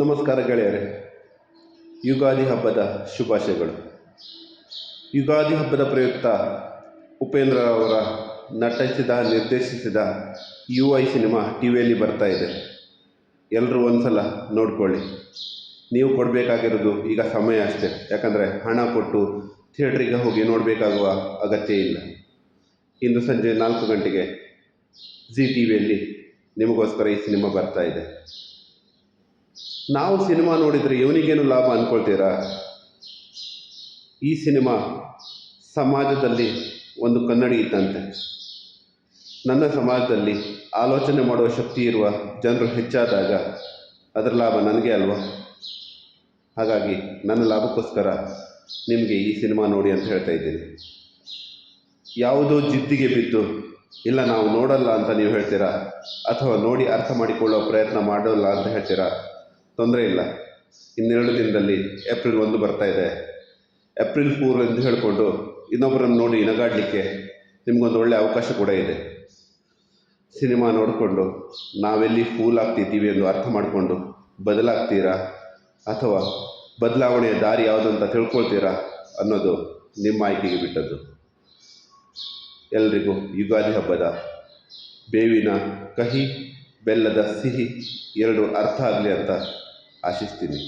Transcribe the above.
ನಮಸ್ಕಾರ ಗೆಳೆಯರೆ. ಯುಗಾದಿ ಹಬ್ಬದ ಶುಭಾಶಯಗಳು. ಯುಗಾದಿ ಹಬ್ಬದ ಪ್ರಯುಕ್ತ ಉಪೇಂದ್ರ ಅವರ ನಿರ್ದೇಶಿಸಿದ UI ಸಿನಿಮಾ ಟಿ ವಿಯಲ್ಲಿ ಬರ್ತಾ ಇದೆ. ಎಲ್ಲರೂ ಒಂದು ಸಲ ನೋಡ್ಕೊಳ್ಳಿ. ನೀವು ಕೊಡಬೇಕಾಗಿರೋದು ಈಗ ಸಮಯ ಅಷ್ಟೇ, ಯಾಕಂದರೆ ಹಣ ಕೊಟ್ಟು ಥಿಯೇಟ್ರಿಗೆ ಹೋಗಿ ನೋಡಬೇಕಾಗುವ ಅಗತ್ಯ ಇಲ್ಲ. ಇಂದು ಸಂಜೆ 4 ಗಂಟೆಗೆ ಜಿ ಟಿ ವಿಯಲ್ಲಿ ನಿಮಗೋಸ್ಕರ ಈ ಸಿನಿಮಾ ಬರ್ತಾ ಇದೆ. ನಾವು ಸಿನಿಮಾ ನೋಡಿದರೆ ಇವನಿಗೇನು ಲಾಭ ಅಂದ್ಕೊಳ್ತೀರಾ? ಈ ಸಿನಿಮಾ ಸಮಾಜದಲ್ಲಿ ಒಂದು ಕನ್ನಡಿ ಇದ್ದಂತೆ. ನನ್ನ ಸಮಾಜದಲ್ಲಿ ಆಲೋಚನೆ ಮಾಡುವ ಶಕ್ತಿ ಇರುವ ಜನರು ಹೆಚ್ಚಾದಾಗ ಅದರ ಲಾಭ ನನಗೆ ಅಲ್ವಾ? ಹಾಗಾಗಿ ನನ್ನ ಲಾಭಕ್ಕೋಸ್ಕರ ನಿಮಗೆ ಈ ಸಿನಿಮಾ ನೋಡಿ ಅಂತ ಹೇಳ್ತಾ ಇದ್ದೀನಿ. ಯಾವುದೋ ಜಿದ್ದಿಗೆ ಬಿದ್ದು ಇಲ್ಲ ನಾವು ನೋಡಲ್ಲ ಅಂತ ನೀವು ಹೇಳ್ತೀರಾ, ಅಥವಾ ನೋಡಿ ಅರ್ಥ ಮಾಡಿಕೊಳ್ಳುವ ಪ್ರಯತ್ನ ಮಾಡೋಲ್ಲ ಅಂತ ಹೇಳ್ತೀರಾ, ತೊಂದರೆ ಇಲ್ಲ. ಇನ್ನೆರಡು ದಿನದಲ್ಲಿ ಏಪ್ರಿಲ್ 1 ಬರ್ತಾ ಇದೆ. ಏಪ್ರಿಲ್ ಫೂಲ್ ಎಂದು ಹೇಳಿಕೊಂಡು ಇನ್ನೊಬ್ಬರನ್ನು ನೋಡಿ ನಗಾಡಲಿಕ್ಕೆ ನಿಮಗೊಂದು ಒಳ್ಳೆಯ ಅವಕಾಶ ಕೂಡ ಇದೆ. ಸಿನಿಮಾ ನೋಡಿಕೊಂಡು ನಾವೆಲ್ಲಿ ಫೂಲ್ ಆಗ್ತಿದ್ದೀವಿ ಎಂದು ಅರ್ಥ ಮಾಡಿಕೊಂಡು ಬದಲಾಗ್ತೀರಾ, ಅಥವಾ ಬದಲಾವಣೆಯ ದಾರಿ ಯಾವುದಂತ ತಿಳ್ಕೊಳ್ತೀರಾ ಅನ್ನೋದು ನಿಮ್ಮ ಆಯ್ಕೆಗೆ ಬಿಟ್ಟದ್ದು. ಎಲ್ರಿಗೂ ಯುಗಾದಿ ಹಬ್ಬದ ಬೇವಿನ ಕಹಿ, ಬೆಲ್ಲದ ಸಿಹಿ ಎರಡು ಅರ್ಥ ಆಗಲಿ ಅಂತ ಆಶಿಸ್ತೀನಿ.